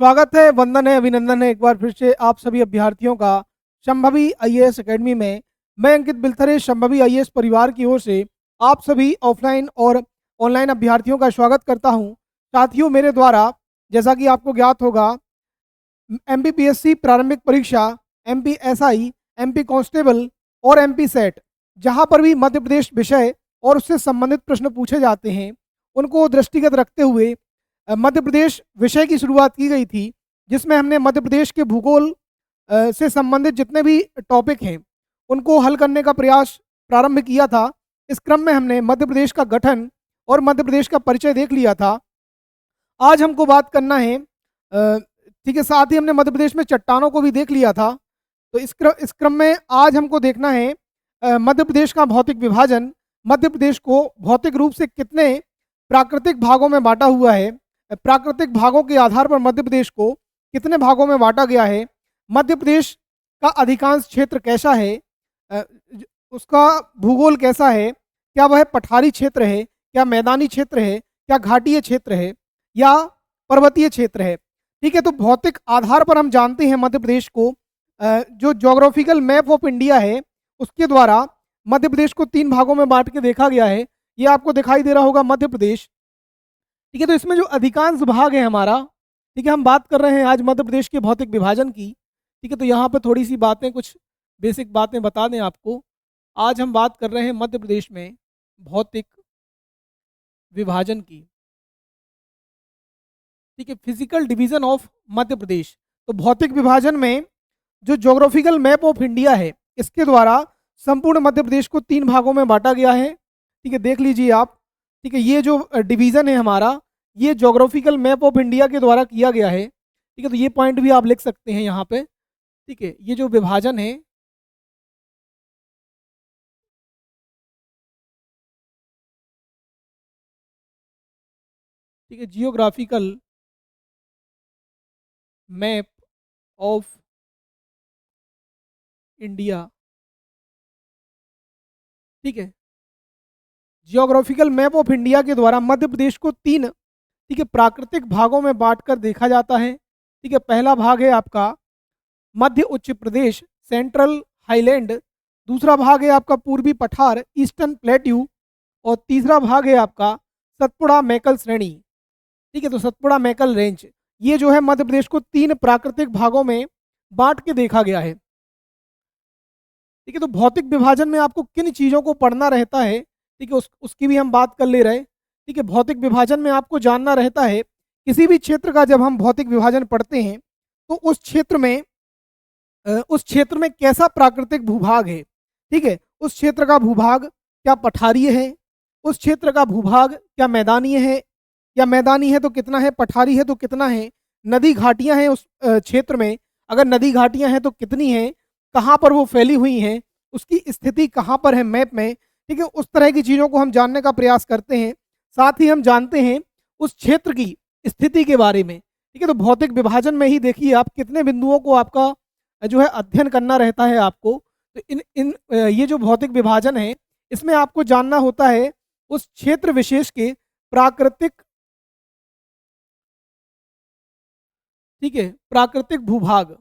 स्वागत है, वंदन है, अभिनंदन है एक बार फिर से आप सभी अभ्यर्थियों का संभवी आईएएस एकेडमी में। मैं अंकित बिलथरे संभवी आईएएस परिवार की ओर से आप सभी ऑफलाइन और ऑनलाइन अभ्यर्थियों का स्वागत करता हूं। साथियों, मेरे द्वारा जैसा कि आपको ज्ञात होगा एमपीपीएससी प्रारंभिक परीक्षा, एमपीएसआई, एमपी कांस्टेबल और एमपी सेट, जहां पर भी मध्य प्रदेश विषय और उससे संबंधित प्रश्न पूछे जाते हैं, उनको दृष्टिगत रखते हुए मध्य प्रदेश विषय की शुरुआत की गई थी, जिसमें हमने मध्य प्रदेश के भूगोल से संबंधित जितने भी टॉपिक हैं उनको हल करने का प्रयास प्रारंभ किया था। इस क्रम में हमने मध्य प्रदेश का गठन और मध्य प्रदेश का परिचय देख लिया था। आज हमको बात करना है, ठीक है, साथ ही हमने मध्य प्रदेश में चट्टानों को भी देख लिया था। तो इस क्रम में आज हमको देखना है मध्य प्रदेश का भौतिक विभाजन। मध्य प्रदेश को भौतिक रूप से कितने प्राकृतिक भागों में बांटा हुआ है, प्राकृतिक भागों के आधार पर मध्य प्रदेश को कितने भागों में बांटा गया है, मध्य प्रदेश का अधिकांश क्षेत्र कैसा है, उसका भूगोल कैसा है, क्या वह पठारी क्षेत्र है, क्या मैदानी क्षेत्र है, क्या घाटीय क्षेत्र है या पर्वतीय क्षेत्र है। ठीक है, तो भौतिक आधार पर हम जानते हैं मध्य प्रदेश को जो ज्योग्राफिकल मैप ऑफ इंडिया है उसके द्वारा मध्य प्रदेश को 3 भागों में बांट के देखा गया है। ये आपको दिखाई दे रहा होगा मध्य प्रदेश। ठीक है, तो इसमें जो अधिकांश भाग है हमारा, ठीक है, हम बात कर रहे हैं आज मध्य प्रदेश के भौतिक विभाजन की। ठीक है, तो यहाँ पर थोड़ी सी बातें, कुछ बेसिक बातें बता दें आपको। आज हम बात कर रहे हैं मध्य प्रदेश में भौतिक विभाजन की। ठीक है, physical division of Madhya Pradesh. तो भौतिक विभाजन में जो ज्योग्राफिकल मैप ऑफ इंडिया है इसके द्वारा संपूर्ण मध्य प्रदेश को 3 भागों में बांटा गया है। ठीक है, देख लीजिए आप। ठीक है, ये जो डिवीजन है हमारा, ये ज्योग्राफिकल मैप ऑफ इंडिया के द्वारा किया गया है। ठीक है, तो ये पॉइंट भी आप लिख सकते हैं यहाँ पे। ठीक है, ये जो विभाजन है, ठीक है, जियोग्राफिकल मैप ऑफ इंडिया। ठीक है, जियोग्राफिकल मैप ऑफ इंडिया के द्वारा मध्य प्रदेश को 3, ठीक है, प्राकृतिक भागों में बांटकर देखा जाता है। ठीक है, पहला भाग है आपका मध्य उच्च प्रदेश, सेंट्रल हाईलैंड। दूसरा भाग है आपका पूर्वी पठार, ईस्टर्न प्लेट्यू। और तीसरा भाग है आपका सतपुड़ा मैकल श्रेणी। ठीक है, तो सतपुड़ा मैकल रेंज, ये जो है मध्य प्रदेश को 3 प्राकृतिक भागों में बांट के देखा गया है। ठीक है, तो भौतिक विभाजन में आपको किन चीज़ों को पढ़ना रहता है, ठीक है, उसकी भी हम बात कर ले रहे। ठीक है, भौतिक विभाजन में आपको जानना रहता है किसी भी क्षेत्र का जब हम भौतिक विभाजन पढ़ते हैं तो उस क्षेत्र में कैसा प्राकृतिक भूभाग है। ठीक है, उस क्षेत्र का भूभाग क्या पठारीय है, उस क्षेत्र का भूभाग क्या मैदानीय है, या मैदानी है तो कितना है, पठारी है तो कितना है, नदी घाटियां हैं उस क्षेत्र में, अगर नदी घाटियां हैं तो कितनी हैं, कहाँ पर वो फैली हुई हैं, उसकी स्थिति कहाँ पर है मैप में। ठीक है, उस तरह की चीज़ों को हम जानने का प्रयास करते हैं। साथ ही हम जानते हैं उस क्षेत्र की स्थिति के बारे में। ठीक है, तो भौतिक विभाजन में ही देखिए आप कितने बिंदुओं को आपका जो है अध्ययन करना रहता है आपको। तो इन इन ये जो भौतिक विभाजन है इसमें आपको जानना होता है उस क्षेत्र विशेष के प्राकृतिक, ठीक है, प्राकृतिक भूभाग,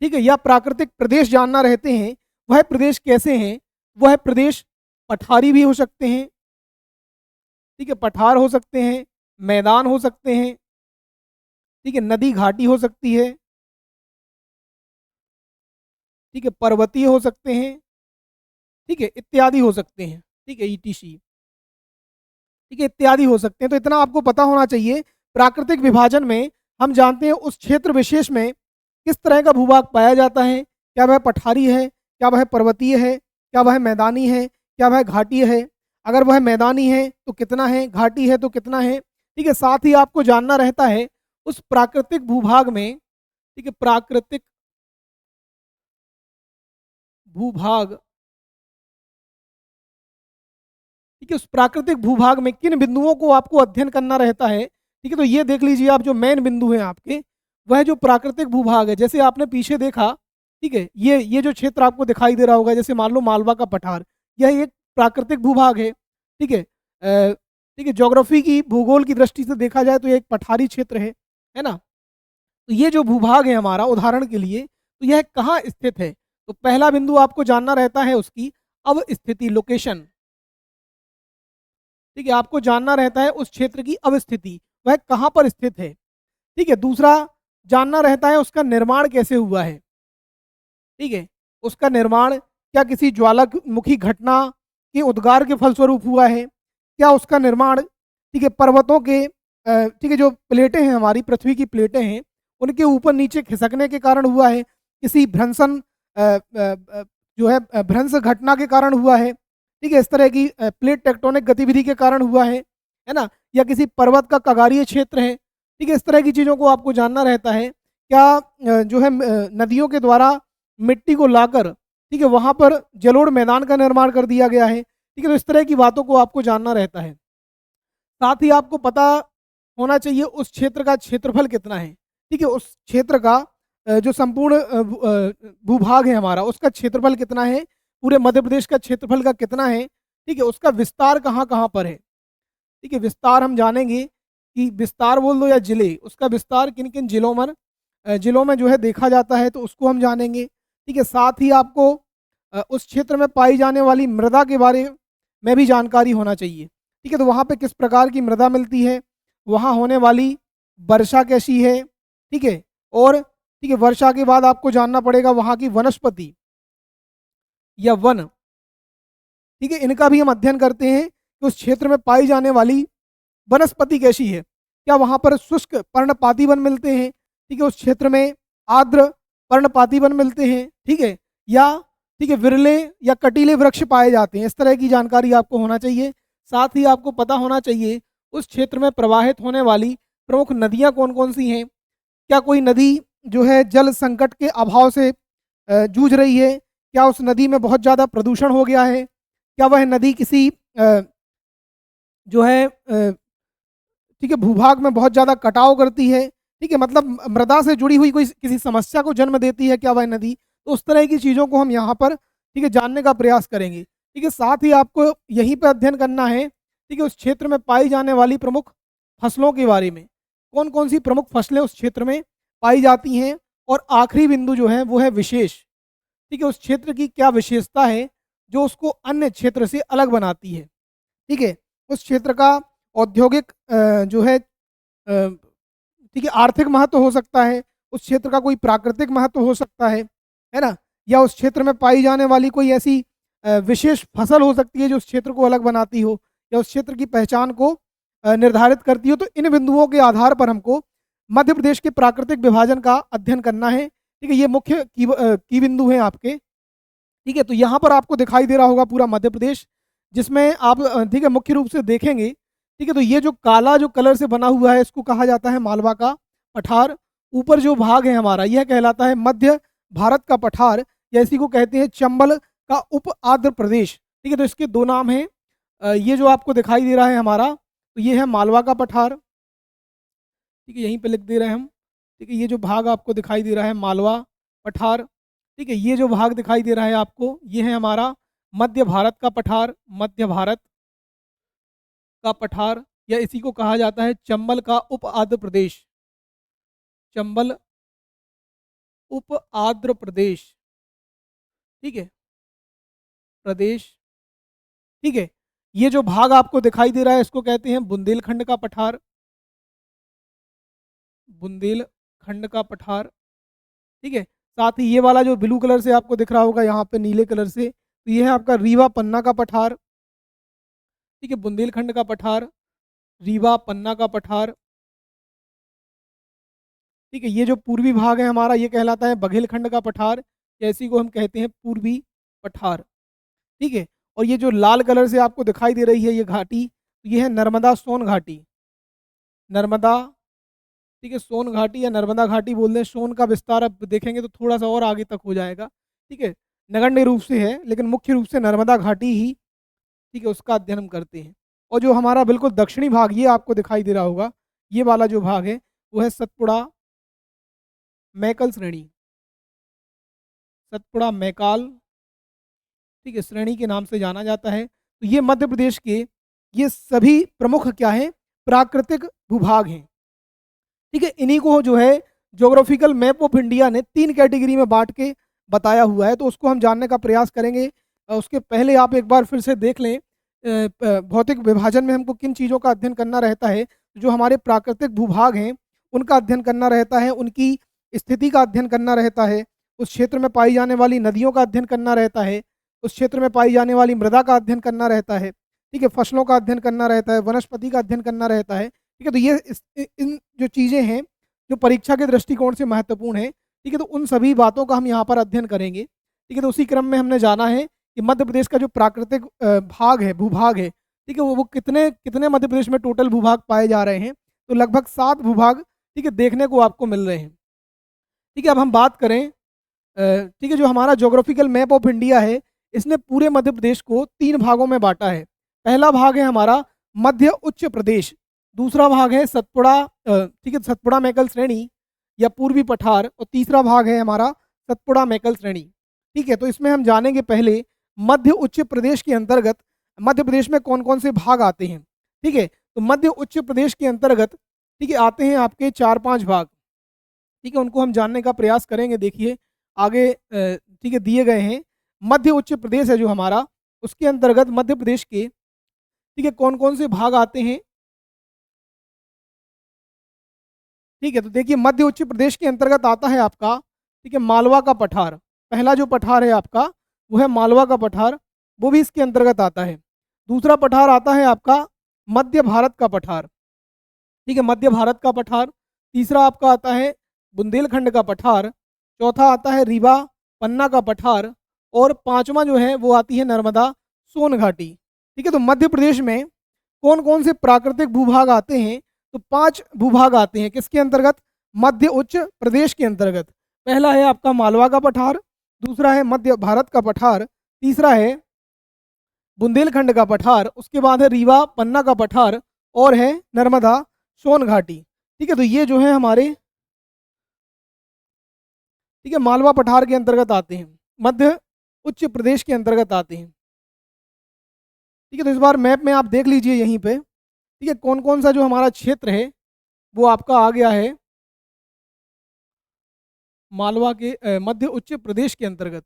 ठीक है, या प्राकृतिक प्रदेश जानना रहते हैं। वह प्रदेश कैसे हैं, वह प्रदेश पठारी भी हो सकते हैं, ठीक है, पठार हो सकते हैं, मैदान हो सकते हैं, ठीक है, नदी घाटी हो सकती है, ठीक है, पर्वतीय हो सकते हैं, ठीक है, इत्यादि हो सकते हैं। ठीक है, ईटीसी, ठीक है, इत्यादि हो सकते हैं। तो इतना आपको पता होना चाहिए। प्राकृतिक विभाजन में हम जानते हैं उस क्षेत्र विशेष में किस तरह का भूभाग पाया जाता है, क्या वह पठारी है, क्या वह पर्वतीय है, क्या वह मैदानी है, क्या वह घाटीय है। अगर वह मैदानी है तो कितना है, घाटी है तो कितना है। ठीक है, साथ ही आपको जानना रहता है उस प्राकृतिक भूभाग में, ठीक है, प्राकृतिक भूभाग, ठीक है, उस प्राकृतिक भूभाग में किन बिंदुओं को आपको अध्ययन करना रहता है। ठीक है, तो ये देख लीजिए आप, जो मेन बिंदु हैं आपके, वह जो प्राकृतिक भूभाग है, जैसे आपने पीछे देखा, ठीक है, ये जो क्षेत्र आपको दिखाई दे रहा होगा, जैसे मान लो मालवा का पठार, यह एक प्राकृतिक भूभाग है। ठीक है, ठीक है, ज्योग्राफी की भूगोल की दृष्टि से देखा जाए तो ये एक पठारी क्षेत्र है ना? तो ये जो भूभाग है हमारा, उदाहरण के लिए, तो यह कहाँ स्थित है? तो पहला बिंदु आपको जानना रहता है उसकी अवस्थिति, लोकेशन। ठीक है, आपको जानना रहता है उस क्षेत्र की अवस्थिति, वह कहाँ पर स्थित है। ठीक है, दूसरा जानना रहता है उसका निर्माण कैसे हुआ है। ठीक है, उसका निर्माण क्या किसी ज्वालामुखी घटना के उद्गार के फलस्वरूप हुआ है? क्या उसका निर्माण, ठीक है, पर्वतों के ठीक है, जो प्लेटें हैं हमारी पृथ्वी की प्लेटें हैं, उनके ऊपर नीचे खिसकने के कारण हुआ है? किसी भ्रंशन जो है भ्रंश घटना के कारण हुआ है? ठीक है, इस तरह की प्लेट टेक्टोनिक गतिविधि के कारण हुआ है ना? या किसी पर्वत का कगारीय क्षेत्र है? ठीक है, इस तरह की चीज़ों को आपको जानना रहता है। क्या जो है नदियों के द्वारा मिट्टी को लाकर, ठीक है, वहाँ पर जलोढ़ मैदान का निर्माण कर दिया गया है। ठीक है, तो इस तरह की बातों को आपको जानना रहता है। साथ ही आपको पता होना चाहिए उस क्षेत्र का क्षेत्रफल कितना है। ठीक है, उस क्षेत्र का जो संपूर्ण भूभाग है हमारा, उसका क्षेत्रफल कितना है, पूरे मध्य प्रदेश का क्षेत्रफल का कितना है, ठीक है, उसका विस्तार कहाँ-कहाँ पर है। ठीक है, विस्तार हम जानेंगे कि विस्तार बोल दो या जिले, उसका विस्तार किन-किन जिलों में जो है देखा जाता है, तो उसको हम जानेंगे। ठीक है, साथ ही आपको उस क्षेत्र में पाई जाने वाली मृदा के बारे में भी जानकारी होना चाहिए। ठीक है, तो वहाँ पे किस प्रकार की मृदा मिलती है, वहाँ होने वाली वर्षा कैसी है, ठीक है, और ठीक है, वर्षा के बाद आपको जानना पड़ेगा वहाँ की वनस्पति या वन, ठीक है, इनका भी हम अध्ययन करते हैं कि उस क्षेत्र में पाई जाने वाली वनस्पति कैसी है। क्या वहाँ पर शुष्क पर्णपाती वन मिलते हैं, ठीक है, उस क्षेत्र में आर्द्र पर्णपाती वन मिलते हैं, ठीक है, या ठीक है विरले या कटीले वृक्ष पाए जाते हैं। इस तरह की जानकारी आपको होना चाहिए। साथ ही आपको पता होना चाहिए उस क्षेत्र में प्रवाहित होने वाली प्रमुख नदियाँ कौन-कौन सी हैं। क्या कोई नदी जो है जल संकट के अभाव से जूझ रही है? क्या उस नदी में बहुत ज़्यादा प्रदूषण हो गया है? क्या वह नदी किसी जो है ठीक है, भूभाग में बहुत ज़्यादा कटाव करती है, ठीक है, मतलब मृदा से जुड़ी हुई कोई किसी समस्या को जन्म देती है क्या वह नदी? तो उस तरह की चीज़ों को हम यहाँ पर, ठीक है, जानने का प्रयास करेंगे। ठीक है, साथ ही आपको यहीं पे अध्ययन करना है, ठीक है, उस क्षेत्र में पाई जाने वाली प्रमुख फसलों के बारे में। कौन-कौन सी प्रमुख फसलें उस क्षेत्र में पाई जाती हैं, और आखिरी बिंदु जो है वो है विशेष। ठीक है, उस क्षेत्र की क्या विशेषता है जो उसको अन्य क्षेत्र से अलग बनाती है। ठीक है, उस क्षेत्र का औद्योगिक जो है ठीक है, आर्थिक महत्व हो सकता है, उस क्षेत्र का कोई प्राकृतिक महत्व हो सकता है ना? या उस क्षेत्र में पाई जाने वाली कोई ऐसी विशेष फसल हो सकती है जो उस क्षेत्र को अलग बनाती हो, या उस क्षेत्र की पहचान को निर्धारित करती हो। तो इन बिंदुओं के आधार पर हमको मध्य प्रदेश के प्राकृतिक विभाजन का अध्ययन करना है। ठीक है, ये मुख्य की बिंदु हैं आपके। ठीक है, तो यहाँ पर आपको दिखाई दे रहा होगा पूरा मध्य प्रदेश, जिसमें आप ठीक है, मुख्य रूप से देखेंगे। ठीक है, तो ये जो काला जो कलर से बना हुआ है, इसको कहा जाता है मालवा का पठार। ऊपर जो भाग है हमारा, यह कहलाता है मध्य भारत का पठार, या इसी को कहते हैं चंबल का उप आंध्र प्रदेश। ठीक है, तो इसके दो नाम हैं। ये जो आपको दिखाई दे रहा है हमारा, तो ये है मालवा का पठार। ठीक है, यहीं पे लिख दे रहे हैं हम। ठीक है, ये जो भाग आपको दिखाई दे रहा है मालवा पठार। ठीक है, ये जो भाग दिखाई दे रहा है आपको, ये है हमारा मध्य भारत का पठार, मध्य भारत का पठार, या इसी को कहा जाता है चंबल का उप आंध्र प्रदेश, चंबल उप आंध्र प्रदेश। ठीक है, प्रदेश। ठीक है, ये जो भाग आपको दिखाई दे रहा है, इसको कहते हैं बुंदेलखंड का पठार, बुंदेलखंड का पठार। ठीक है, साथ ही ये वाला जो ब्लू कलर से आपको दिख रहा होगा यहाँ पे नीले कलर से, तो ये है आपका रीवा पन्ना का पठार। ठीक है, बुंदेलखंड का पठार, रीवा पन्ना का पठार। ठीक है, ये जो पूर्वी भाग है हमारा, ये कहलाता है बघेलखंड का पठार, या इसी को हम कहते हैं पूर्वी पठार। ठीक है, और ये जो लाल कलर से आपको दिखाई दे रही है ये घाटी, तो ये है नर्मदा सोन घाटी, नर्मदा। ठीक है, सोन घाटी या नर्मदा घाटी बोल दें। सोन का विस्तार अब देखेंगे तो थोड़ा सा और आगे तक हो जाएगा। ठीक है, नगण्य रूप से है, लेकिन मुख्य रूप से नर्मदा घाटी ही, ठीक है, उसका अध्ययन हम करते हैं। और जो हमारा बिल्कुल दक्षिणी भाग, ये आपको दिखाई दे रहा होगा, ये वाला जो भाग है वो है सतपुड़ा मैकल श्रेणी, सतपुड़ा मैकाल, ठीक है, श्रेणी के नाम से जाना जाता है। तो ये मध्य प्रदेश के ये सभी प्रमुख क्या हैं, प्राकृतिक भूभाग हैं। ठीक है, इन्हीं को जो है ज्योग्राफिकल मैप ऑफ इंडिया ने 3 कैटेगरी में बांट के बताया हुआ है, तो उसको हम जानने का प्रयास करेंगे। उसके पहले आप एक बार फिर से देख लें, भौतिक विभाजन में हमको किन चीज़ों का अध्ययन करना रहता है। जो हमारे प्राकृतिक भूभाग हैं उनका अध्ययन करना रहता है, उनकी स्थिति का अध्ययन करना रहता है, उस क्षेत्र में पाई जाने वाली नदियों का अध्ययन करना रहता है, उस क्षेत्र में पाई जाने वाली मृदा का अध्ययन करना रहता है। ठीक है, फसलों का अध्ययन करना रहता है, वनस्पति का अध्ययन करना रहता है। ठीक है, तो ये इन जो चीज़ें हैं जो परीक्षा के दृष्टिकोण से महत्वपूर्ण है। ठीक है, तो उन सभी बातों का हम यहाँ पर अध्ययन करेंगे। ठीक है, तो उसी क्रम में हमने जाना है कि मध्य प्रदेश का जो प्राकृतिक भाग है, भूभाग है, ठीक है, वो कितने कितने मध्य प्रदेश में टोटल भूभाग पाए जा रहे हैं। तो लगभग 7 भूभाग, ठीक है, देखने को आपको मिल रहे हैं। ठीक है, अब हम बात करें, ठीक है, जो हमारा ज्योग्राफिकल मैप ऑफ इंडिया है, इसने पूरे मध्य प्रदेश को 3 भागों में बांटा है। पहला भाग है हमारा मध्य उच्च प्रदेश, दूसरा भाग है सतपुड़ा, ठीक है, सतपुड़ा मैकल श्रेणी या पूर्वी पठार, और तीसरा भाग है हमारा सतपुड़ा मैकल श्रेणी। ठीक है, तो इसमें हम जानेंगे पहले मध्य उच्च प्रदेश के अंतर्गत मध्य प्रदेश में कौन कौन से भाग आते हैं। ठीक है, तो मध्य उच्च प्रदेश के अंतर्गत, ठीक है, आते हैं आपके 4-5 भाग। ठीक है, उनको हम जानने का प्रयास करेंगे। देखिए आगे, ठीक है, दिए गए हैं। मध्य उच्च प्रदेश है जो हमारा, उसके अंतर्गत मध्य प्रदेश के, ठीक है, कौन कौन से भाग आते हैं। ठीक है, तो देखिए मध्य उच्च प्रदेश के अंतर्गत आता है आपका, ठीक है, मालवा का पठार। पहला जो पठार है आपका वो है मालवा का पठार, वो भी इसके अंतर्गत आता है। दूसरा पठार आता है आपका मध्य भारत का पठार। ठीक है, मध्य भारत का पठार। तीसरा आपका आता है बुंदेलखंड का पठार। चौथा आता है रीवा पन्ना का पठार, और पांचवा जो है वो आती है नर्मदा सोन घाटी। ठीक है, तो मध्य प्रदेश में कौन कौन से प्राकृतिक भूभाग आते हैं, तो 5 भूभाग आते हैं। किसके अंतर्गत? मध्य उच्च प्रदेश के अंतर्गत। पहला है आपका मालवा का पठार, दूसरा है मध्य भारत का पठार, तीसरा है बुंदेलखंड का पठार, उसके बाद है रीवा पन्ना का पठार, और है नर्मदा सोन घाटी। ठीक है, तो ये जो है हमारे, ठीक है, मालवा पठार के अंतर्गत आते हैं, मध्य उच्च प्रदेश के अंतर्गत आते हैं। ठीक है, तो इस बार मैप में आप देख लीजिए यहीं पे, ठीक है, कौन कौन सा जो हमारा क्षेत्र है वो आपका आ गया है मालवा के, मध्य उच्च प्रदेश के अंतर्गत।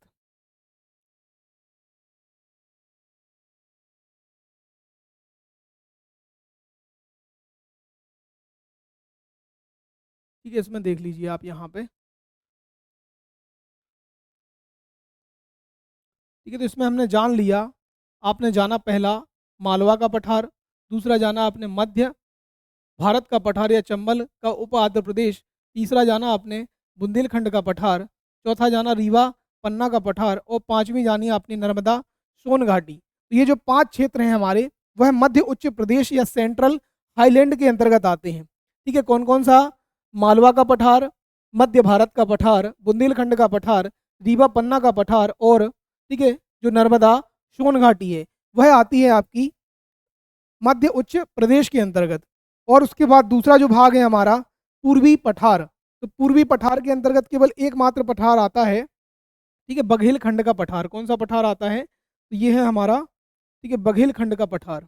ठीक है, इसमें देख लीजिए आप यहाँ पे। ठीक है, तो इसमें हमने जान लिया, आपने जाना पहला मालवा का पठार, दूसरा जाना आपने मध्य भारत का पठार या चंबल का उप आंध्र प्रदेश, तीसरा जाना आपने बुंदेलखंड का पठार, चौथा जाना रीवा पन्ना का पठार, और पांचवी जानी आपने नर्मदा सोन घाटी। तो ये जो 5 क्षेत्र हैं हमारे, वह मध्य उच्च प्रदेश या सेंट्रल हाईलैंड के अंतर्गत आते हैं। ठीक है, कौन कौन सा? मालवा का पठार, मध्य भारत का पठार, बुंदेलखंड का पठार, रीवा पन्ना का पठार, और ठीक है जो नर्मदा सोन घाटी है वह आती है आपकी मध्य उच्च प्रदेश के अंतर्गत। और उसके बाद दूसरा जो भाग है हमारा पूर्वी पठार, तो पूर्वी पठार के अंतर्गत केवल एकमात्र पठार आता है, ठीक है, बघेलखंड का पठार। कौन सा पठार आता है? तो ये है हमारा, ठीक है, बघेलखंड का पठार।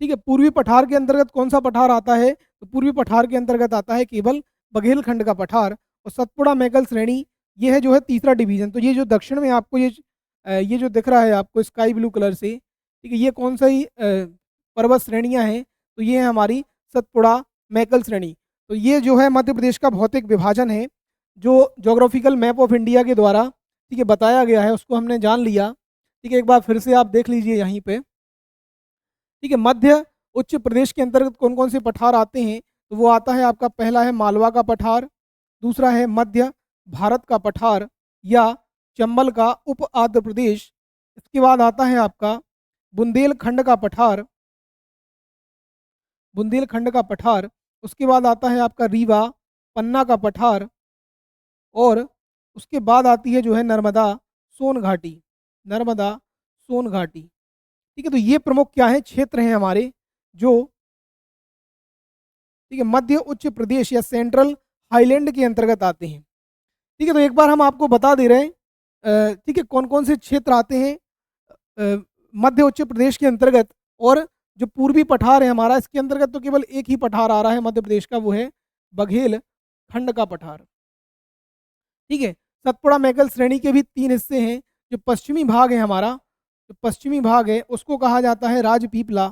ठीक है, पूर्वी पठार के अंतर्गत कौन सा पठार आता है? तो पूर्वी पठार के अंतर्गत आता है केवल बघेलखंड का पठार। और सतपुड़ा मैकल श्रेणी ये है जो है तीसरा डिवीजन। तो ये जो दक्षिण में आपको ये जो दिख रहा है आपको स्काई ब्लू कलर से, ठीक है, ये कौन सा ही पर्वत श्रेणियाँ हैं? तो ये है हमारी सतपुड़ा मैकल श्रेणी। तो ये जो है मध्य प्रदेश का भौतिक विभाजन है जो ज्योग्राफिकल मैप ऑफ इंडिया के द्वारा, ठीक है, बताया गया है, उसको हमने जान लिया। ठीक है, एक बार फिर से आप देख लीजिए यहीं पे। ठीक है, मध्य उच्च प्रदेश के अंतर्गत कौन कौन से पठार आते हैं? तो वो आता है आपका, पहला है मालवा का पठार, दूसरा है मध्य भारत का पठार या चंबल का उप आंध्र प्रदेश, इसके बाद आता है आपका बुंदेलखंड का पठार, बुंदेलखंड का पठार, उसके बाद आता है आपका रीवा पन्ना का पठार, और उसके बाद आती है जो है नर्मदा सोन घाटी, नर्मदा सोन घाटी। ठीक है, तो ये प्रमुख क्या है? क्षेत्र हैं हमारे जो, ठीक है, मध्य उच्च प्रदेश या सेंट्रल हाईलैंड के अंतर्गत आते हैं। ठीक है, तो एक बार हम आपको बता दे रहे हैं ठीक है, कौन-कौन से क्षेत्र आते हैं मध्य उच्च प्रदेश के अंतर्गत। और जो पूर्वी पठार है हमारा, इसके अंतर्गत तो केवल एक ही पठार आ रहा है मध्य प्रदेश का, वो है बघेल खंड का पठार। ठीक है, सतपुड़ा मैकल श्रेणी के भी 3 हिस्से हैं। जो पश्चिमी भाग है हमारा, जो पश्चिमी भाग है उसको कहा जाता है राजपीपला,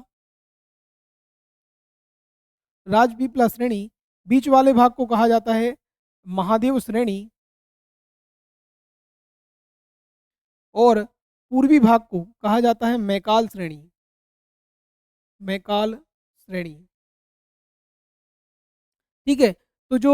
राजपीपला श्रेणी। बीच वाले भाग को कहा जाता है महादेव श्रेणी, और पूर्वी भाग को कहा जाता है मैकाल श्रेणी, मैकाल श्रेणी। ठीक है, तो जो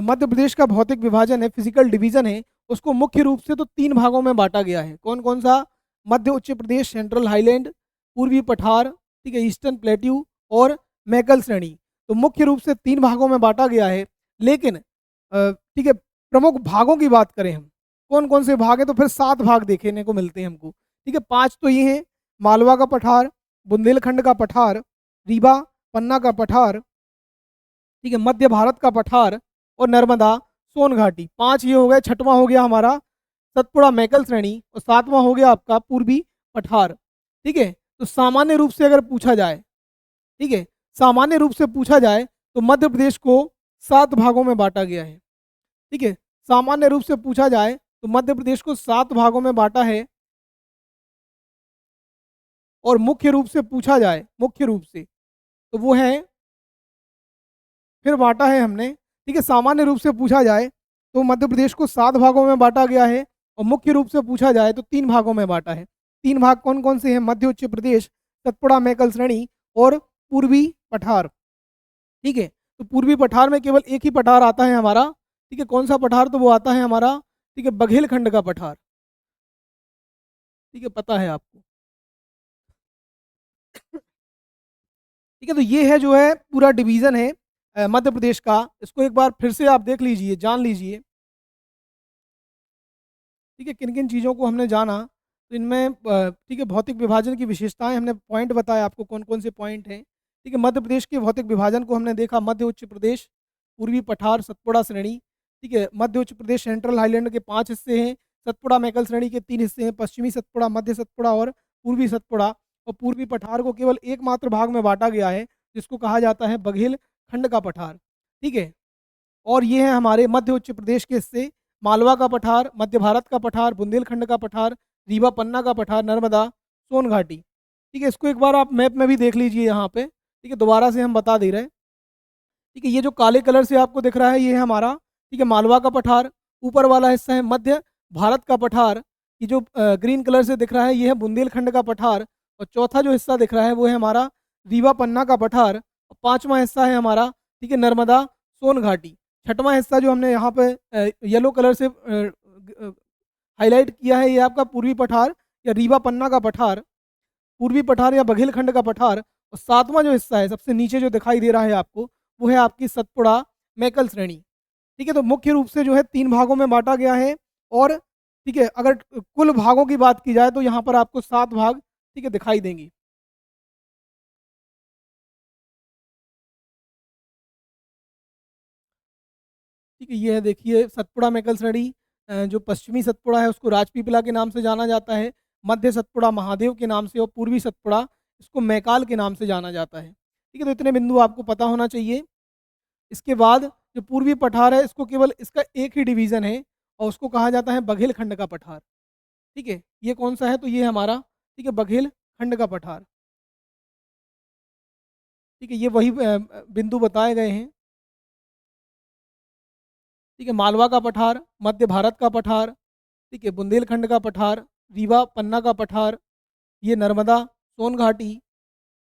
मध्य प्रदेश का भौतिक विभाजन है, फिजिकल डिवीजन है, उसको मुख्य रूप से तो 3 भागों में बांटा गया है। कौन-कौन सा? मध्य उच्च प्रदेश, सेंट्रल हाईलैंड, पूर्वी पठार, ठीक है, ईस्टर्न प्लेट्यू और मैकल श्रेणी। तो मुख्य रूप से 3 भागों में बांटा गया है। लेकिन ठीक है, प्रमुख भागों की बात करें हम, कौन-कौन से भाग हैं, तो फिर 7 भाग देखने को मिलते हैं हमको। ठीक है, 5 तो ये हैं, मालवा का पठार, बुंदेलखंड का पठार, रीवा, पन्ना का पठार, ठीक है, मध्य भारत का पठार और नर्मदा सोन घाटी। 5 ये हो गए। छठवां हो गया हमारा सतपुड़ा मैकल श्रेणी और 7वां हो गया आपका पूर्वी पठार। ठीक है, तो सामान्य रूप से अगर पूछा जाए, ठीक है, सामान्य रूप से पूछा जाए तो मध्य प्रदेश को 7 भागों में बांटा गया है। ठीक है, सामान्य रूप से पूछा जाए तो मध्य प्रदेश को 7 भागों में बांटा है। और मुख्य रूप से पूछा जाए, मुख्य रूप से, तो वो है, फिर बांटा है हमने। ठीक है, सामान्य रूप से पूछा जाए तो मध्य प्रदेश को 7 भागों में बांटा गया है, और मुख्य रूप से पूछा जाए तो 3 भागों में बांटा है। 3 भाग कौन-कौन से हैं? मध्य उच्च प्रदेश, सतपुड़ा मैकल श्रेणी और पूर्वी पठार। ठीक है, तो पूर्वी पठार में केवल एक ही पठार आता है हमारा। ठीक है, कौन सा पठार? तो वो आता है हमारा, ठीक है, बघेलखंड का पठार। ठीक है, पता है आपको। ठीक है, तो ये है जो है पूरा डिवीज़न है मध्य प्रदेश का। इसको एक बार फिर से आप देख लीजिए, जान लीजिए। ठीक है, किन-किन चीज़ों को हमने जाना, तो इनमें ठीक है, भौतिक विभाजन की विशेषताएँ हमने पॉइंट बताए आपको, कौन-कौन से पॉइंट हैं। ठीक है, मध्य प्रदेश के भौतिक विभाजन को हमने देखा, मध्य उच्च प्रदेश, पूर्वी पठार, सतपुड़ा श्रेणी। ठीक है, मध्य उच्च प्रदेश सेंट्रल हाईलैंड के 5 हिस्से हैं, सतपुड़ा मैकल श्रेणी के 3 हिस्से हैं, पश्चिमी सतपुड़ा, मध्य सतपुड़ा और पूर्वी सतपुड़ा। और पूर्वी पठार को केवल एकमात्र भाग में बाँटा गया है, जिसको कहा जाता है बघेल खंड का पठार। ठीक है, और ये है हमारे मध्य उच्च प्रदेश के हिस्से, मालवा का पठार, मध्य भारत का पठार, बुंदेलखंड का पठार, रीवा पन्ना का पठार, नर्मदा, सोन घाटी। ठीक है, इसको एक बार आप मैप में भी देख लीजिए यहाँ पे। ठीक है, दोबारा से हम बता दे रहे हैं। ठीक है, ये जो काले कलर से आपको दिख रहा है, ये है हमारा, ठीक है, मालवा का पठार। ऊपर वाला हिस्सा है मध्य भारत का पठार। ये जो ग्रीन कलर से दिख रहा है, ये है बुंदेलखंड का पठार। और चौथा जो हिस्सा दिख रहा है, वो है हमारा रीवा पन्ना का पठार। और 5वां हिस्सा है हमारा, ठीक है, नर्मदा सोन घाटी। छठवां हिस्सा जो हमने यहाँ पे येलो कलर से हाईलाइट किया है, ये आपका पूर्वी पठार या रीवा पन्ना का पठार, पूर्वी पठार या बघेलखंड का पठार। और 7वां जो हिस्सा है, सबसे नीचे जो दिखाई दे रहा है आपको, वो है आपकी सतपुड़ा मैकल श्रेणी। ठीक है, तो मुख्य रूप से जो है 3 भागों में बांटा गया है। और ठीक है, अगर कुल भागों की बात की जाए तो यहाँ पर आपको 7 भाग, ठीक है, दिखाई देंगे। ठीक है, ये है, देखिए, सतपुड़ा मैकल श्रेणी। जो पश्चिमी सतपुड़ा है उसको राजपीपला के नाम से जाना जाता है, मध्य सतपुड़ा महादेव के नाम से, और पूर्वी सतपुड़ा इसको मैकाल के नाम से जाना जाता है। ठीक है, तो इतने बिंदु आपको पता होना चाहिए। इसके बाद जो पूर्वी पठार है, इसको केवल इसका एक ही डिवीज़न है, और उसको कहा जाता है बघेलखंड का पठार। ठीक है, ये कौन सा है? तो ये हमारा, ठीक है, बघेलखंड का पठार। ठीक है, ये वही बिंदु बताए गए हैं। ठीक है, मालवा का पठार, मध्य भारत का पठार, ठीक है, बुंदेलखंड का पठार, रीवा पन्ना का पठार, ये नर्मदा सोन घाटी,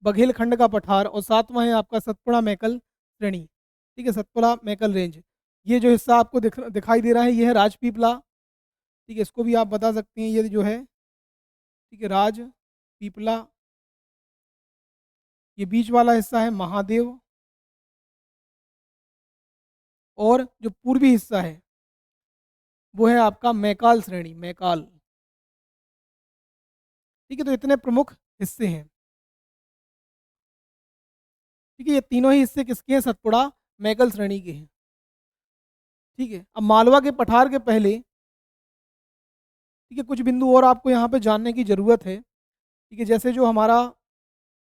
बघेलखंड का पठार, और 7वां है आपका सतपुड़ा मैकल श्रेणी। ठीक है, सतपुड़ा मैकल रेंज। ये जो हिस्सा आपको दिखाई दे रहा है, ये है राजपीपला। ठीक है, इसको भी आप बता सकते हैं, ये जो है, ठीक है, राजपीपला। ये बीच वाला हिस्सा है महादेव, और जो पूर्वी हिस्सा है वो है आपका मैकाल श्रेणी, मैकाल। ठीक है, तो इतने प्रमुख हिस्से हैं। ठीक है, ये तीनों ही हिस्से किसके हैं? सतपुड़ा मैकल श्रेणी के हैं। ठीक है। अब मालवा के पठार के पहले, ठीक है, कुछ बिंदु और आपको यहाँ पे जानने की ज़रूरत है। ठीक है, जैसे जो हमारा,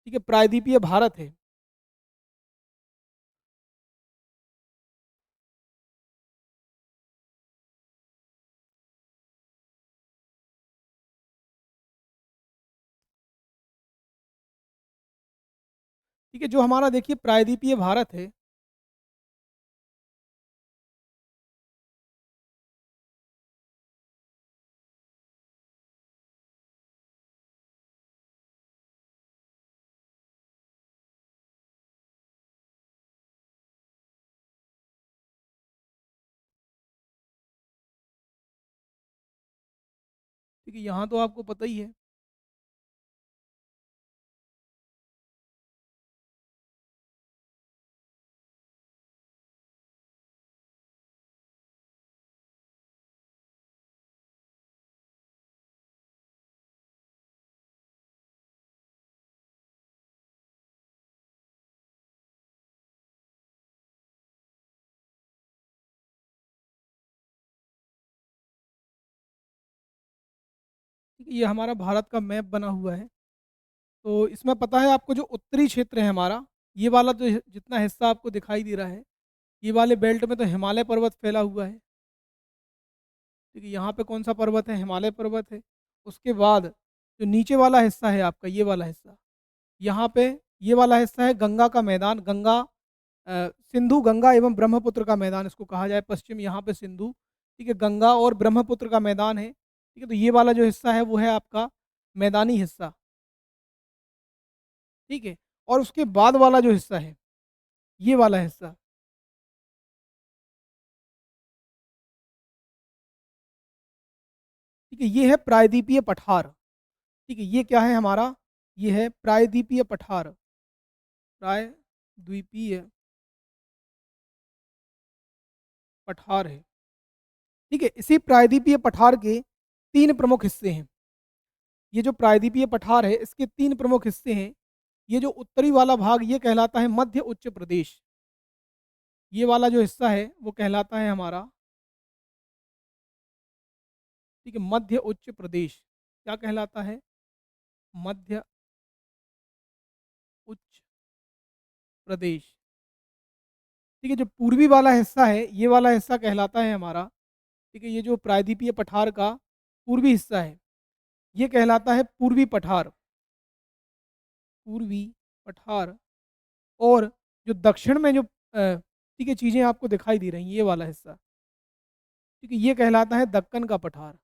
ठीक है, प्रायद्वीपीय भारत है, ठीक है, जो हमारा देखिए प्रायद्वीपीय भारत है, ठीक है, यहाँ तो आपको पता ही है। ठीक है, ये हमारा भारत का मैप बना हुआ है। तो इसमें पता है आपको, जो उत्तरी क्षेत्र है हमारा, ये वाला तो जितना हिस्सा आपको दिखाई दे रहा है, ये वाले बेल्ट में तो हिमालय पर्वत फैला हुआ है। ठीक है, यहाँ पे कौन सा पर्वत है? हिमालय पर्वत है। उसके बाद जो नीचे वाला हिस्सा है आपका, ये वाला हिस्सा, यहाँ पे ये वाला हिस्सा है गंगा का मैदान, गंगा, सिंधु गंगा एवं ब्रह्मपुत्र का मैदान इसको कहा जाए। पश्चिम यहाँ पे सिंधु, ठीक है, गंगा और ब्रह्मपुत्र का मैदान है। ठीक है, तो ये वाला जो हिस्सा है वो है आपका मैदानी हिस्सा। ठीक है, और उसके बाद वाला जो हिस्सा है, ये वाला हिस्सा, ठीक है, ये है प्रायद्वीपीय पठार। ठीक है, ये क्या है हमारा? ये है प्रायद्वीपीय पठार, प्रायद्वीपीय पठार है। ठीक है, इसी प्रायद्वीपीय पठार के 3 प्रमुख हिस्से हैं। ये जो प्रायद्वीपीय पठार है, इसके 3 प्रमुख हिस्से हैं। ये जो उत्तरी वाला भाग, ये कहलाता है मध्य उच्च प्रदेश। ये वाला जो हिस्सा है वो कहलाता है हमारा, ठीक है, मध्य उच्च प्रदेश। क्या कहलाता है? मध्य उच्च प्रदेश। ठीक है, जो पूर्वी वाला हिस्सा है, ये वाला हिस्सा कहलाता है हमारा, ठीक है, ये जो प्रायद्वीपीय पठार का पूर्वी हिस्सा है, ये कहलाता है पूर्वी पठार, पूर्वी पठार। और जो दक्षिण में जो ठीक है चीज़ें आपको दिखाई दे रही हैं, ये वाला हिस्सा, ठीक है, ये कहलाता है दक्कन का पठार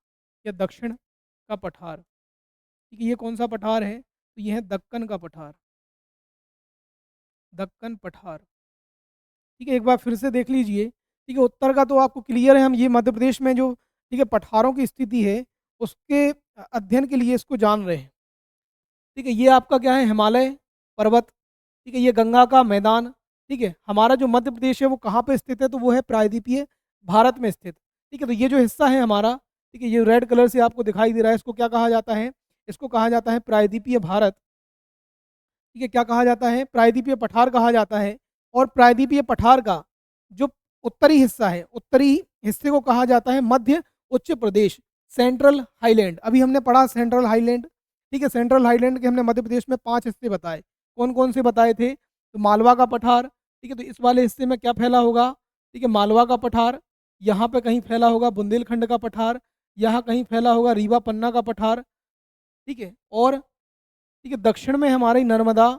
या दक्षिण का पठार। ठीक है, ये कौन सा पठार है? तो ये है दक्कन का पठार, दक्कन पठार। ठीक है, एक बार फिर से देख लीजिए। ठीक है, उत्तर का तो आपको क्लियर है, हम ये मध्य प्रदेश में जो, ठीक है, पठारों की स्थिति है, उसके अध्ययन के लिए इसको जान रहे हैं। ठीक है, ये आपका क्या है? हिमालय पर्वत। ठीक है, ये गंगा का मैदान। ठीक है, हमारा जो मध्य प्रदेश है वो कहाँ पे स्थित है? तो वो है प्रायद्वीपीय भारत में स्थित। ठीक है, तो ये जो हिस्सा है हमारा, ठीक है, ये रेड कलर से आपको दिखाई दे रहा है, इसको क्या कहा जाता है? इसको कहा जाता है प्रायद्वीपीय भारत। ठीक है, क्या कहा जाता है? प्रायद्वीपीय पठार कहा जाता है। और प्रायद्वीपीय पठार का जो उत्तरी हिस्सा है, उत्तरी हिस्से को कहा जाता है मध्य उच्च प्रदेश, सेंट्रल हाईलैंड। अभी हमने पढ़ा सेंट्रल हाईलैंड। ठीक है, सेंट्रल हाईलैंड के हमने मध्य प्रदेश में 5 हिस्से बताए। कौन कौन से बताए थे? तो मालवा का पठार। ठीक है, तो इस वाले हिस्से में क्या फैला होगा? ठीक है, मालवा का पठार। यहाँ पे कहीं फैला होगा बुंदेलखंड का पठार। यहाँ कहीं फैला होगा रीवा पन्ना का पठार। ठीक है, और ठीक है, दक्षिण में हमारी नर्मदा।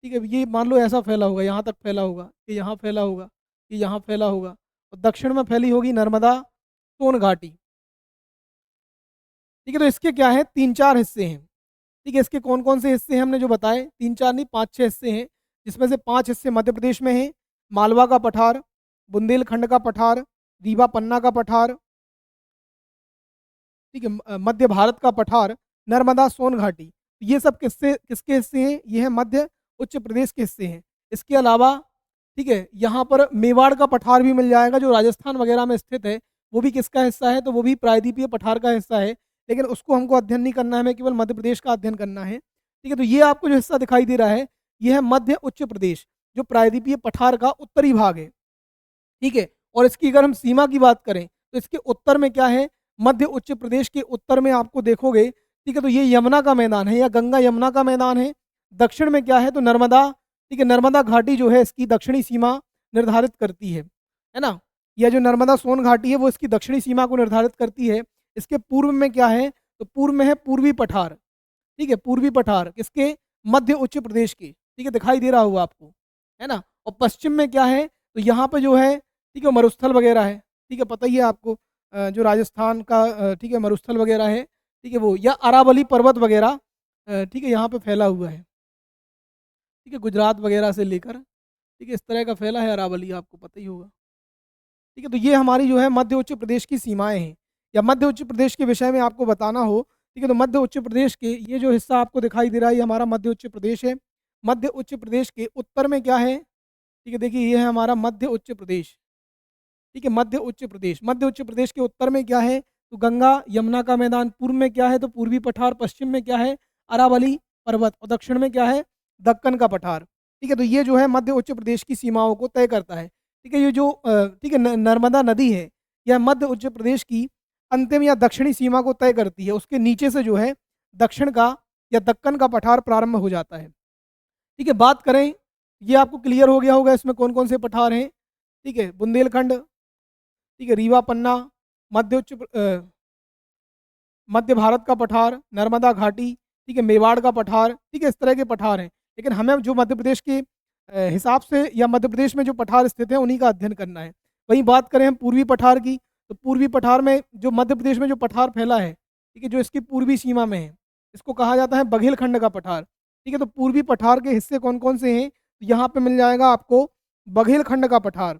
ठीक है, ये मान लो ऐसा फैला होगा, यहाँ तक फैला होगा, ये यहाँ फैला होगा, ये यहाँ फैला होगा, और दक्षिण में फैली होगी नर्मदा सोन घाटी। ठीक है, तो इसके क्या है? 3-4 हिस्से हैं। ठीक है, इसके कौन कौन से हिस्से हैं हमने जो बताए? 3-4 नहीं, 5-6 हिस्से हैं, जिसमें से 5 हिस्से मध्य प्रदेश में हैं। मालवा का पठार, बुंदेलखंड का पठार, रीवा पन्ना का पठार, ठीक है, मध्य भारत का पठार, नर्मदा सोन घाटी। ये सब किससे किसके हिस्से हैं? ये है मध्य उच्च प्रदेश के हिस्से हैं। इसके अलावा, ठीक है, यहाँ पर मेवाड़ का पठार भी मिल जाएगा, जो राजस्थान वगैरह में स्थित है। वो भी किसका हिस्सा है? तो वो भी प्रायद्वीपीय पठार का हिस्सा है, लेकिन उसको हमको अध्ययन नहीं करना है, हमें केवल मध्य प्रदेश का अध्ययन करना है। ठीक है, तो ये आपको जो हिस्सा दिखाई दे रहा है, ये है मध्य उच्च प्रदेश, जो प्रायद्वीपीय पठार का उत्तरी भाग है। ठीक है, और इसकी अगर हम सीमा की बात करें तो इसके उत्तर में क्या है, मध्य उच्च प्रदेश के उत्तर में आपको देखोगे, ठीक है, तो ये यमुना का मैदान है या गंगा यमुना का मैदान है। दक्षिण में क्या है, तो नर्मदा, ठीक है, नर्मदा घाटी जो है इसकी दक्षिणी सीमा निर्धारित करती है ना। यह जो नर्मदा सोन घाटी है वो इसकी दक्षिणी सीमा को निर्धारित करती है। इसके पूर्व में क्या है, तो पूर्व में है पूर्वी पठार, ठीक है, पूर्वी पठार किसके, मध्य उच्च प्रदेश के, ठीक है, दिखाई दे रहा होगा आपको, है ना। और पश्चिम में क्या है, तो यहाँ पे जो है, ठीक है, मरुस्थल वगैरह है, ठीक है, पता ही है आपको, जो राजस्थान का ठीक है मरुस्थल वगैरह है, ठीक है, वो या अरावली पर्वत वगैरह ठीक है यहाँ पे फैला हुआ है, ठीक है, गुजरात वगैरह से लेकर, ठीक है, इस तरह का फैला है अरावली, आपको पता ही होगा, ठीक है। तो ये हमारी जो है मध्य उच्च प्रदेश की सीमाएं हैं। या मध्य उच्च प्रदेश के विषय में आपको बताना हो, ठीक है, तो मध्य उच्च प्रदेश के ये जो हिस्सा आपको दिखाई दे रहा है ये हमारा मध्य उच्च प्रदेश है। मध्य उच्च प्रदेश के उत्तर में क्या है, ठीक है, देखिए ये है हमारा मध्य उच्च प्रदेश, ठीक है, मध्य उच्च प्रदेश। मध्य उच्च प्रदेश के उत्तर में क्या है, तो गंगा यमुना का मैदान। पूर्व में क्या है, तो पूर्वी पठार। पश्चिम में क्या है, अरावली पर्वत। और दक्षिण में क्या है, दक्कन का पठार, ठीक है। तो ये जो है मध्य उच्च प्रदेश की सीमाओं को तय करता है, ठीक है। ये जो ठीक है नर्मदा नदी है, यह मध्य उच्च प्रदेश की अंतिम या दक्षिणी सीमा को तय करती है। उसके नीचे से जो है दक्षिण का या दक्कन का पठार प्रारंभ हो जाता है, ठीक है। बात करें, ये आपको क्लियर हो गया होगा इसमें कौन कौन से पठार हैं, ठीक है। बुंदेलखंड, ठीक है, रीवा पन्ना, मध्य उच्च मध्य भारत का पठार, नर्मदा घाटी, ठीक है, मेवाड़ का पठार, ठीक है, इस तरह के पठार हैं। लेकिन हमें जो मध्य प्रदेश के हिसाब से या मध्य प्रदेश में जो पठार स्थित हैं उन्हीं का अध्ययन करना है। वहीं बात करें हम पूर्वी पठार की, तो पूर्वी पठार में जो मध्य प्रदेश में जो पठार फैला है, ठीक है, जो इसकी पूर्वी सीमा में है, इसको कहा जाता है बघेलखंड का पठार, ठीक है। तो पूर्वी पठार के हिस्से कौन कौन से हैं, तो यहाँ पे मिल जाएगा आपको बघेलखंड का पठार,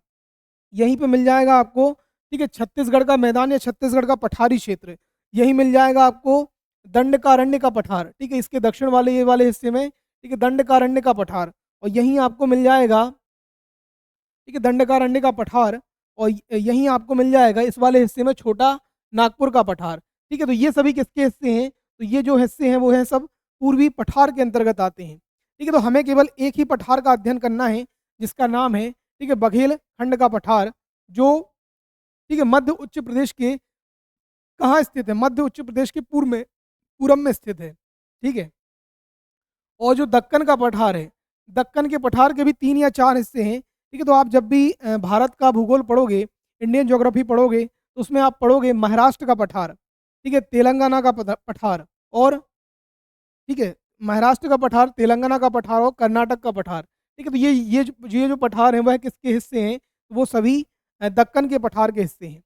यहीं पे मिल जाएगा आपको, ठीक है, छत्तीसगढ़ का मैदान या छत्तीसगढ़ का पठारी क्षेत्र, यही मिल जाएगा आपको दंडकारण्य का पठार, ठीक है, इसके दक्षिण वाले ये वाले हिस्से में, ठीक है, दंडकारण्य का पठार। और यहीं आपको मिल जाएगा, ठीक है, दंडकारण्य का पठार। और यहीं आपको मिल जाएगा इस वाले हिस्से में छोटा नागपुर का पठार, ठीक है। तो ये सभी किसके हिस्से हैं, तो ये जो हिस्से हैं वो हैं सब पूर्वी पठार के अंतर्गत आते हैं, ठीक है। तो हमें केवल एक ही पठार का अध्ययन करना है जिसका नाम है, ठीक है, बघेलखंड का पठार, जो ठीक है मध्य उच्च प्रदेश के कहाँ स्थित है, मध्य उच्च प्रदेश के पूरब में स्थित है, ठीक है। और जो दक्कन का पठार है, दक्कन के पठार के भी 3 या 4 हिस्से हैं, ठीक है। तो आप जब भी भारत का भूगोल पढ़ोगे, इंडियन ज्योग्राफी पढ़ोगे, तो उसमें आप पढ़ोगे महाराष्ट्र का पठार, ठीक है, तेलंगाना का पठार, और ठीक है, महाराष्ट्र का पठार, तेलंगाना का पठार और कर्नाटक का पठार, ठीक है। तो ये जो पठार हैं वह किसके हिस्से हैं, वो सभी दक्कन के पठार के हिस्से हैं,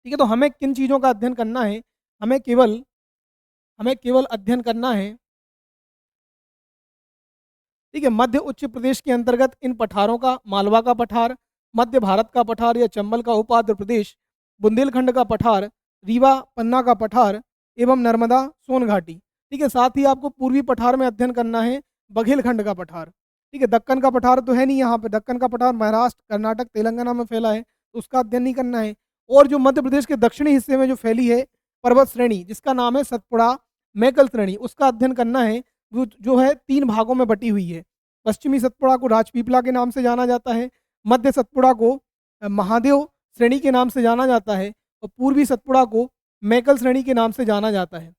ठीक है। तो हमें किन चीज़ों का अध्ययन करना है, हमें केवल अध्ययन करना है, ठीक है, मध्य उच्च प्रदेश के अंतर्गत इन पठारों का, मालवा का पठार, मध्य भारत का पठार या चंबल का उपाध्य प्रदेश, बुंदेलखंड का पठार, रीवा पन्ना का पठार एवं नर्मदा सोन घाटी, ठीक है। साथ ही आपको पूर्वी पठार में अध्ययन करना है बघेलखंड का पठार, ठीक है। दक्कन का पठार तो है नहीं यहाँ पे, दक्कन का पठार महाराष्ट्र, कर्नाटक, तेलंगाना में फैला है, तो उसका अध्ययन नहीं करना है। और जो मध्य प्रदेश के दक्षिणी हिस्से में जो फैली है पर्वत श्रेणी, जिसका नाम है सतपुड़ा मैकल श्रेणी, उसका अध्ययन करना है। वो जो है 3 भागों में बटी हुई है। पश्चिमी सतपुड़ा को राजपीपला के नाम से जाना जाता है, मध्य सतपुड़ा को महादेव श्रेणी के नाम से जाना जाता है, और पूर्वी सतपुड़ा को मैकल श्रेणी के नाम से जाना जाता है,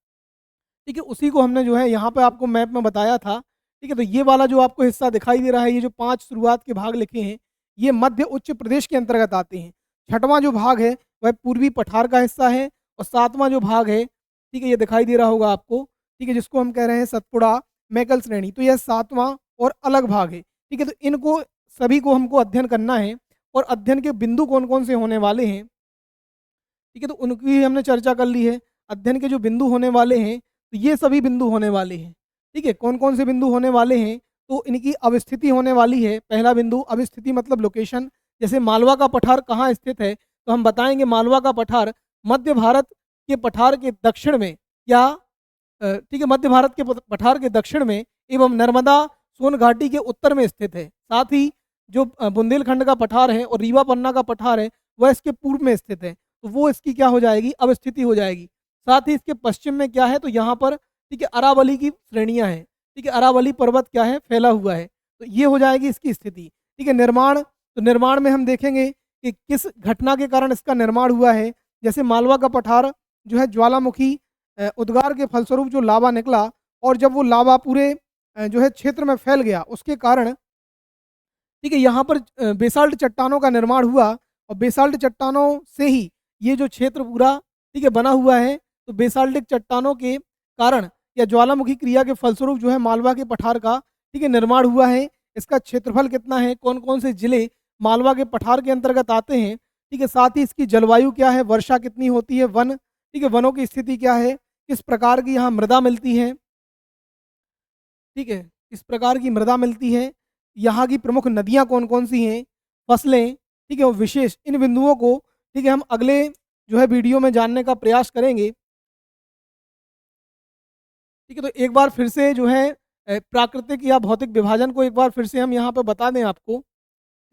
ठीक है। उसी को हमने जो है यहाँ पे आपको मैप में बताया था, ठीक है। तो ये वाला जो आपको हिस्सा दिखाई दे रहा है, ये जो 5 शुरुआत के भाग लिखे हैं, ये मध्य उच्च प्रदेश के अंतर्गत आते हैं। 6वां जो भाग है वह पूर्वी पठार का हिस्सा है, और 7वां जो भाग है, ठीक है, ये दिखाई दे रहा होगा आपको, ठीक है, जिसको हम कह रहे हैं सतपुड़ा मैकल श्रेणी। तो यह 7वां और अलग भाग है, ठीक है। तो इनको सभी को हमको अध्ययन करना है, और अध्ययन के बिंदु कौन कौन से होने वाले हैं, ठीक है, तो उनकी भी हमने चर्चा कर ली है। अध्ययन के जो बिंदु होने वाले हैं, तो ये सभी बिंदु होने वाले हैं, ठीक है। कौन कौन से बिंदु होने वाले हैं, तो इनकी अवस्थिति होने वाली है। पहला बिंदु अवस्थिति मतलब लोकेशन, जैसे मालवा का पठार कहाँ स्थित है, तो हम बताएंगे मालवा का पठार मध्य भारत के पठार के दक्षिण में, या ठीक है, मध्य भारत के पठार के दक्षिण में एवं नर्मदा सोन घाटी के उत्तर में स्थित है। साथ ही जो बुंदेलखंड का पठार है और रीवा पन्ना का पठार है वह इसके पूर्व में स्थित है, तो वो इसकी क्या हो जाएगी, अवस्थिति हो जाएगी। साथ ही इसके पश्चिम में क्या है, तो यहाँ पर ठीक है अरावली की श्रेणियाँ हैं, ठीक है, अरावली पर्वत क्या है, फैला हुआ है, तो ये हो जाएगी इसकी स्थिति, ठीक है। निर्माण, तो निर्माण में हम देखेंगे कि किस घटना के कारण इसका निर्माण हुआ है। जैसे मालवा का पठार जो है ज्वालामुखी उद्गार के फलस्वरूप जो लावा निकला और जब वो लावा पूरे जो है क्षेत्र में फैल गया, उसके कारण ठीक है, यहाँ पर बेसाल्ट चट्टानों का निर्माण हुआ और बेसाल्ट चट्टानों से ही ये जो क्षेत्र पूरा ठीक है बना हुआ है। तो बेसाल्टिक चट्टानों के कारण या ज्वालामुखी क्रिया के फलस्वरूप जो है मालवा के पठार का ठीक है निर्माण हुआ है। इसका क्षेत्रफल कितना है, कौन कौन से जिले मालवा के पठार के अंतर्गत आते हैं, ठीक है, साथ ही इसकी जलवायु क्या है, वर्षा कितनी होती है, वन ठीक है वनों की स्थिति क्या है, किस प्रकार की यहाँ मृदा मिलती है, ठीक है, किस प्रकार की मृदा मिलती है, यहाँ की प्रमुख नदियाँ कौन-कौन सी हैं, फसलें, ठीक है, और विशेष इन बिंदुओं को ठीक है हम अगले जो है वीडियो में जानने का प्रयास करेंगे। ठीक है, तो एक बार फिर से जो है प्राकृतिक या भौतिक विभाजन को एक बार फिर से हम यहाँ पे बता दें आपको,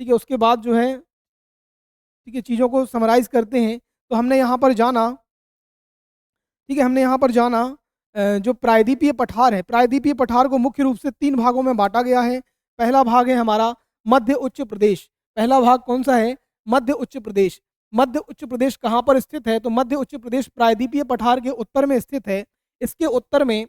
ठीक है, उसके बाद जो है ठीक है चीज़ों को समराइज़ करते हैं। तो हमने यहाँ पर जाना ठीक है, हमने यहाँ पर जाना जो प्रायद्वीपीय पठार है, प्रायद्वीपीय पठार को मुख्य रूप से 3 भागों में बाँटा गया है। पहला भाग है हमारा मध्य उच्च प्रदेश। पहला भाग कौन-सा है? मध्य उच्च प्रदेश। मध्य उच्च प्रदेश कहाँ पर स्थित है? तो मध्य उच्च प्रदेश प्रायद्वीपीय पठार के उत्तर में स्थित है। इसके उत्तर में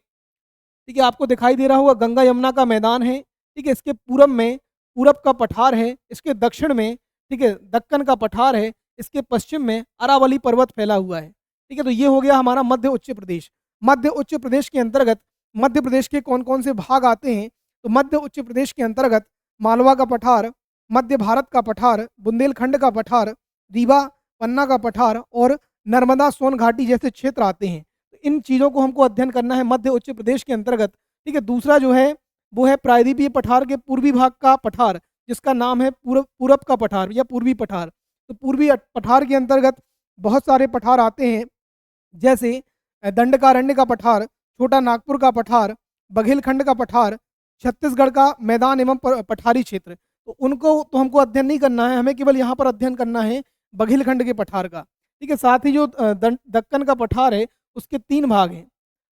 ठीक है, आपको दिखाई दे रहा होगा गंगा यमुना का मैदान है। ठीक है, इसके पूरब में पूरब का पठार है। इसके दक्षिण में ठीक है, दक्कन का पठार है। इसके पश्चिम में अरावली पर्वत फैला हुआ है। ठीक है, तो ये हो गया हमारा मध्य उच्च प्रदेश। मध्य उच्च प्रदेश के अंतर्गत मध्य प्रदेश के कौन-कौन से भाग आते हैं? तो मध्य उच्च प्रदेश के अंतर्गत मालवा का पठार, मध्य भारत का पठार, बुंदेलखंड का पठार, रीवा, पन्ना का पठार और नर्मदा सोन घाटी जैसे क्षेत्र आते हैं। तो इन चीज़ों को हमको अध्ययन करना है मध्य उच्च प्रदेश के अंतर्गत। ठीक है, दूसरा जो है वो है प्रायद्वीपीय पठार के पूर्वी भाग का पठार, जिसका नाम है पूरब का पठार या पूर्वी पठार। तो पूर्वी पठार के अंतर्गत बहुत सारे पठार आते हैं, जैसे दंडकारण्य का पठार, छोटा नागपुर का पठार, बघेलखंड का पठार, छत्तीसगढ़ का मैदान एवं पठारी क्षेत्र। तो उनको तो हमको अध्ययन नहीं करना है, हमें केवल यहाँ पर अध्ययन करना है बघेलखंड के पठार का। ठीक है, साथ ही जो दक्कन का पठार है उसके 3 भाग हैं,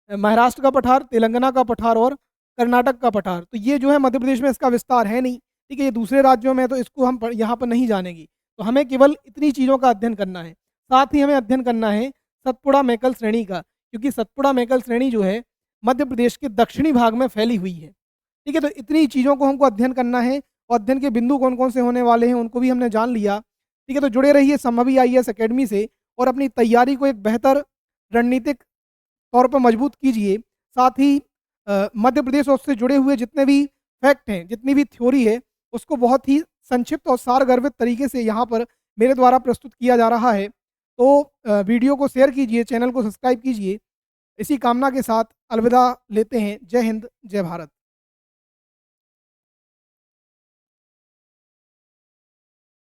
महाराष्ट्र का पठार, तेलंगाना का पठार और कर्नाटक का पठार। तो ये जो है मध्य प्रदेश में इसका विस्तार है नहीं। ठीक है, ये दूसरे राज्यों में है, तो इसको हम यहाँ पर नहीं जानेंगे। तो हमें केवल इतनी चीज़ों का अध्ययन करना है। साथ ही हमें अध्ययन करना है सतपुड़ा मेकल श्रेणी का, क्योंकि सतपुड़ा मेकल श्रेणी जो है मध्य प्रदेश के दक्षिणी भाग में फैली हुई है। ठीक है, तो इतनी चीज़ों को हमको अध्ययन करना है और अध्ययन के बिंदु कौन-कौन से होने वाले हैं उनको भी हमने जान लिया। ठीक है, तो जुड़े रहिए संभवी आईएएस अकेडमी से और अपनी तैयारी को एक बेहतर रणनीतिक तौर पर मजबूत कीजिए। साथ ही मध्य प्रदेश और उससे जुड़े हुए जितने भी फैक्ट हैं, जितनी भी थ्योरी है, उसको बहुत ही संक्षिप्त और सारगर्भित तरीके से यहाँ पर मेरे द्वारा प्रस्तुत किया जा रहा है। तो वीडियो को शेयर कीजिए, चैनल को सब्सक्राइब कीजिए। इसी कामना के साथ अलविदा लेते हैं। जय हिंद, जय भारत।